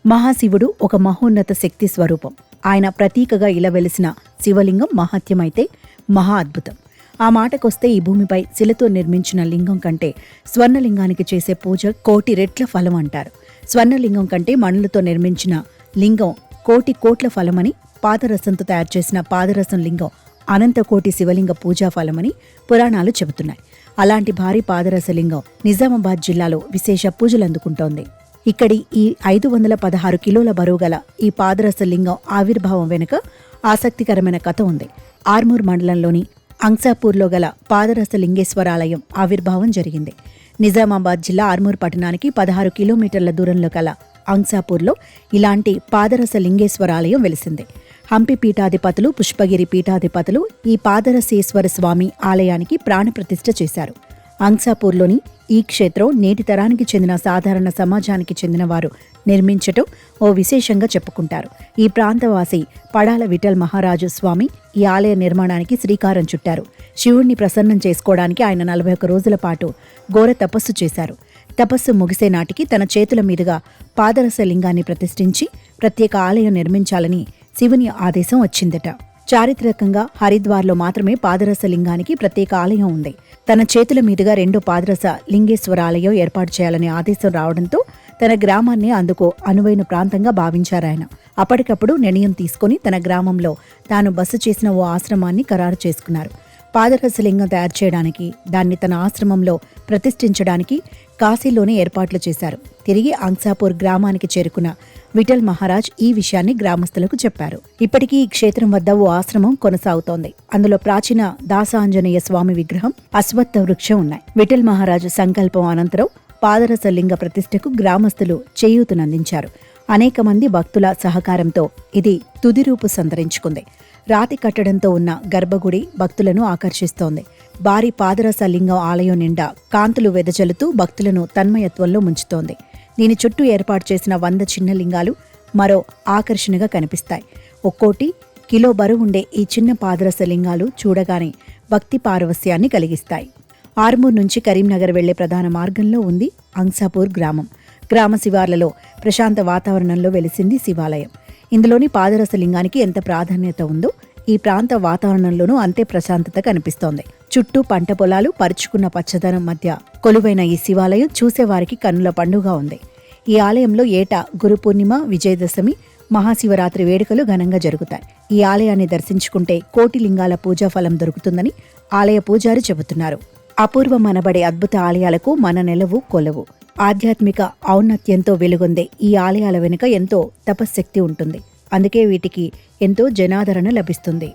మహాశివుడు ఒక మహోన్నత శక్తి స్వరూపం. ఆయన ప్రతీకగా ఇలా వెలిసిన శివలింగం మహత్యమైతే మహా అద్భుతం. ఆ మాటకొస్తే ఈ భూమిపై శిలతో నిర్మించిన లింగం కంటే స్వర్ణలింగానికి చేసే పూజ కోటి రెట్ల ఫలం అంటారు. స్వర్ణలింగం కంటే మణులతో నిర్మించిన లింగం కోట్ల ఫలమని, పాదరసంతో తయారు చేసిన పాదరసం లింగం అనంతకోటి శివలింగ పూజా ఫలమని పురాణాలు చెబుతున్నాయి. అలాంటి భారీ పాదరస లింగం నిజామాబాద్ జిల్లాలో విశేష పూజలు అందుకుంటోంది. ఇక్కడి ఈ 516 కిలోల బరువు గల ఈ పాదరస లింగం ఆవిర్భావం వెనుక ఆసక్తికరమైన కథ ఉంది. ఆర్మూర్ మండలంలోని అంసాపూర్లో గల పాదరస లింగేశ్వరాలయం ఆవిర్భావం జరిగింది. నిజామాబాద్ జిల్లా ఆర్మూర్ పట్టణానికి 16 కిలోమీటర్ల దూరంలో గల అంసాపూర్లో ఇలాంటి పాదరస లింగేశ్వరాలయం వెలిసింది. హంపి పీఠాధిపతులు, పుష్పగిరి పీఠాధిపతులు ఈ పాదరసేశ్వర స్వామి ఆలయానికి ప్రాణప్రతిష్ఠ చేశారు. అంసాపూర్లోని ఈ క్షేత్రం నేటి తరానికి చెందిన సాధారణ సమాజానికి చెందిన వారు నిర్మించటం ఓ విశేషంగా చెప్పుకుంటారు. ఈ ప్రాంతవాసి పడాల విఠల్ మహారాజు స్వామి ఈ ఆలయ నిర్మాణానికి శ్రీకారం చుట్టారు. శివుణ్ణి ప్రసన్నం చేసుకోవడానికి ఆయన 41 రోజుల పాటు ఘోర తపస్సు చేశారు. తపస్సు ముగిసే నాటికి తన చేతుల మీదుగా పాదరస లింగాన్ని ప్రతిష్ఠించి ప్రత్యేక ఆలయం నిర్మించాలని శివుని ఆదేశం వచ్చిందట. చారిత్రకంగా హరిద్వార్లో మాత్రమే పాదరస లింగానికి ప్రత్యేక ఆలయం ఉంది. తన చేతుల మీదుగా 2 పాదరస లింగేశ్వరాలయం ఏర్పాటు చేయాలనే ఆదేశం రావడంతో తన గ్రామాన్ని అందుకు అనువైన ప్రాంతంగా భావించారాయన. అప్పటికప్పుడు నిర్ణయం తీసుకుని తన గ్రామంలో తాను బస చేసిన ఓ ఆశ్రమాన్ని ఖరారు చేసుకున్నారు. పాదరస లింగం తయారు చేయడానికి, దాన్ని తన ఆశ్రమంలో ప్రతిష్ఠించడానికి కాశీలోనే ఏర్పాట్లు చేశారు. తిరిగి అంసాపూర్ గ్రామానికి చేరుకున్న విఠల్ మహారాజ్ ఈ విషయాన్ని గ్రామస్తులకు చెప్పారు. ఇప్పటికీ ఈ క్షేత్రం వద్ద ఓ ఆశ్రమం కొనసాగుతోంది. అందులో ప్రాచీన దాసాంజనేయ స్వామి విగ్రహం, అశ్వత్థ వృక్షం ఉన్నాయి. విఠల్ మహారాజు సంకల్పం అనంతరం పాదరస లింగ ప్రతిష్ఠకు గ్రామస్తులు చేయూతనందించారు. అనేక మంది భక్తుల సహకారంతో ఇది తుది రూపు సంతరించుకుంది. రాతి కట్టడంతో ఉన్న గర్భగుడి భక్తులను ఆకర్షిస్తోంది. భారీ పాదరస లింగం ఆలయం నిండా కాంతులు వెదజల్లుతూ భక్తులను తన్మయత్వంలో ముంచుతోంది. దీని చుట్టూ ఏర్పాటు చేసిన 100 చిన్న లింగాలు మరో ఆకర్షణగా కనిపిస్తాయి. ఒక్కోటి కిలో బరువుండే ఈ చిన్న పాదరస లింగాలు చూడగానే భక్తి పారవస్యాన్ని కలిగిస్తాయి. ఆర్మూర్ నుంచి కరీంనగర్ వెళ్లే ప్రధాన మార్గంలో ఉంది అంసాపూర్ గ్రామం. గ్రామ శివార్లలో ప్రశాంత వాతావరణంలో వెలిసింది శివాలయం. ఇందులోని పాదరస లింగానికి ఎంత ప్రాధాన్యత ఉందో ఈ ప్రాంత వాతావరణంలోనూ అంతే ప్రశాంతత కనిపిస్తోంది. చుట్టూ పంట పొలాలు, పరుచుకున్న పచ్చదనం మధ్య కొలువైన ఈ శివాలయం చూసేవారికి కన్నుల పండుగ ఉంది. ఈ ఆలయంలో ఏటా గురు పూర్ణిమ, విజయదశమి, మహాశివరాత్రి వేడుకలు ఘనంగా జరుగుతాయి. ఈ ఆలయాన్ని దర్శించుకుంటే కోటి లింగాల పూజా ఫలం దొరుకుతుందని ఆలయ పూజారి చెబుతున్నారు. అపూర్వమనబడే అద్భుత ఆలయాలకు మన నెలవు కొలవు. ఆధ్యాత్మిక ఔన్నత్యంతో వెలుగొందే ఈ ఆలయాల వెనుక ఎంతో తపశ్శక్తి ఉంటుంది. అందుకే వీటికి ఎంతో జనాదరణ లభిస్తుంది.